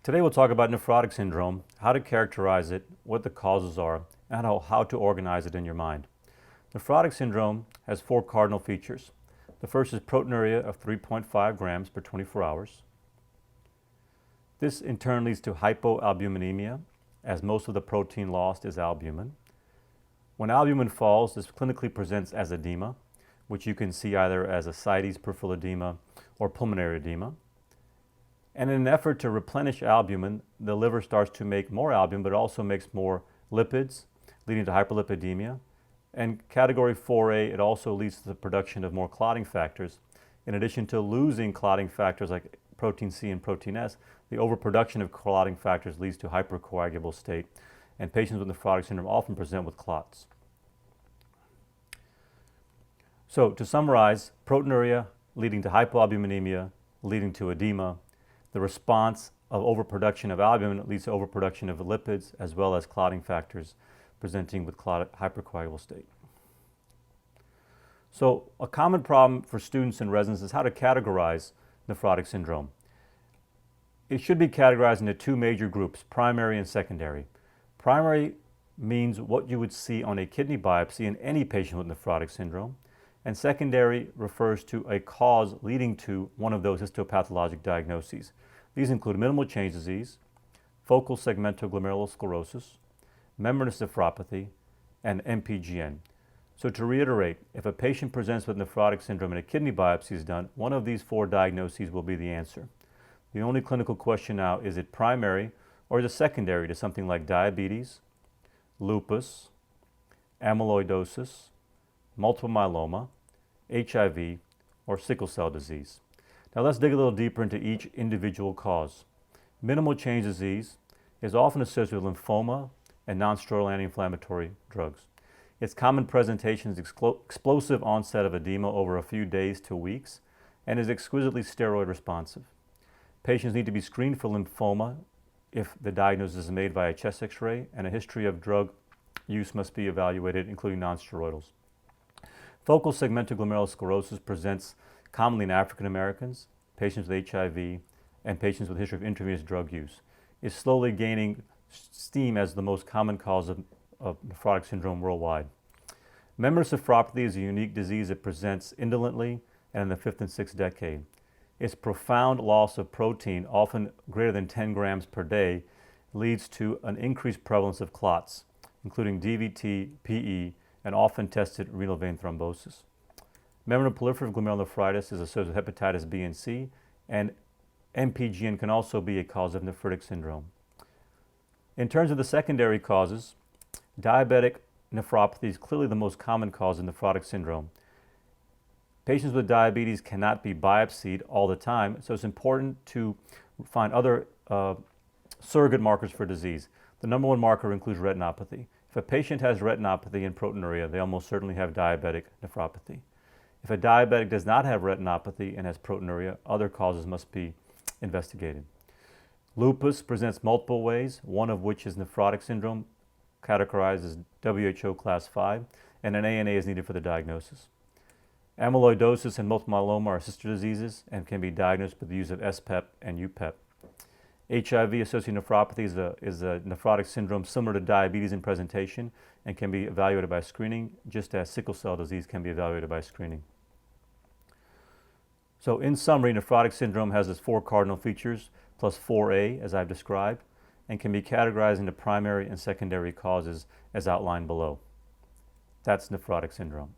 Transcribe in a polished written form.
Today we'll talk about nephrotic syndrome, how to characterize it, what the causes are, and how to organize it in your mind. Nephrotic syndrome has four cardinal features. The first is proteinuria of 3.5 grams per 24 hours. This in turn leads to hypoalbuminemia, as most of the protein lost is albumin. When albumin falls, this clinically presents as edema, which you can see either as ascites, peripheral edema, or pulmonary edema. And in an effort to replenish albumin, the liver starts to make more albumin, but it also makes more lipids, leading to hyperlipidemia. And category 4A, it also leads to the production of more clotting factors. In addition to losing clotting factors like protein C and protein S, the overproduction of clotting factors leads to hypercoagulable state, and patients with nephrotic syndrome often present with clots. So to summarize, proteinuria leading to hypoalbuminemia, leading to edema. The response of overproduction of albumin leads to overproduction of lipids as well as clotting factors presenting with hypercoagulable state. So a common problem for students and residents is how to categorize nephrotic syndrome. It should be categorized into two major groups, primary and secondary. Primary means what you would see on a kidney biopsy in any patient with nephrotic syndrome, and secondary refers to a cause leading to one of those histopathologic diagnoses. These include minimal change disease, focal segmental glomerulosclerosis, membranous nephropathy, and MPGN. So to reiterate, if a patient presents with nephrotic syndrome and a kidney biopsy is done, one of these four diagnoses will be the answer. The only clinical question now is it primary or is it secondary to something like diabetes, lupus, amyloidosis, multiple myeloma, HIV, or sickle cell disease. Now let's dig a little deeper into each individual cause. Minimal change disease is often associated with lymphoma and non-steroidal anti-inflammatory drugs. Its common presentation is explosive onset of edema over a few days to weeks and is exquisitely steroid responsive. Patients need to be screened for lymphoma if the diagnosis is made via chest x-ray, and a history of drug use must be evaluated, including non-steroidals. Focal segmental glomerulosclerosis presents commonly in African Americans, patients with HIV, and patients with a history of intravenous drug use. It's slowly gaining steam as the most common cause of nephrotic syndrome worldwide. Membranous nephropathy is a unique disease that presents indolently and in the 5th and 6th decade. Its profound loss of protein, often greater than 10 grams per day, leads to an increased prevalence of clots, including DVT, PE, and often tested renal vein thrombosis. Membranoproliferative glomerulonephritis is associated with hepatitis B and C, and MPGN can also be a cause of nephritic syndrome. In terms of the secondary causes, diabetic nephropathy is clearly the most common cause of nephrotic syndrome. Patients with diabetes cannot be biopsied all the time, so it's important to find other surrogate markers for disease. The number one marker includes retinopathy. If a patient has retinopathy and proteinuria, they almost certainly have diabetic nephropathy. If a diabetic does not have retinopathy and has proteinuria, other causes must be investigated. Lupus presents multiple ways, one of which is nephrotic syndrome, categorized as WHO Class 5, and an ANA is needed for the diagnosis. Amyloidosis and multiple myeloma are sister diseases and can be diagnosed with the use of SPEP and UPEP. HIV-associated nephropathy is a nephrotic syndrome similar to diabetes in presentation and can be evaluated by screening, just as sickle cell disease can be evaluated by screening. So in summary, nephrotic syndrome has its four cardinal features plus 4A, as I've described, and can be categorized into primary and secondary causes as outlined below. That's nephrotic syndrome.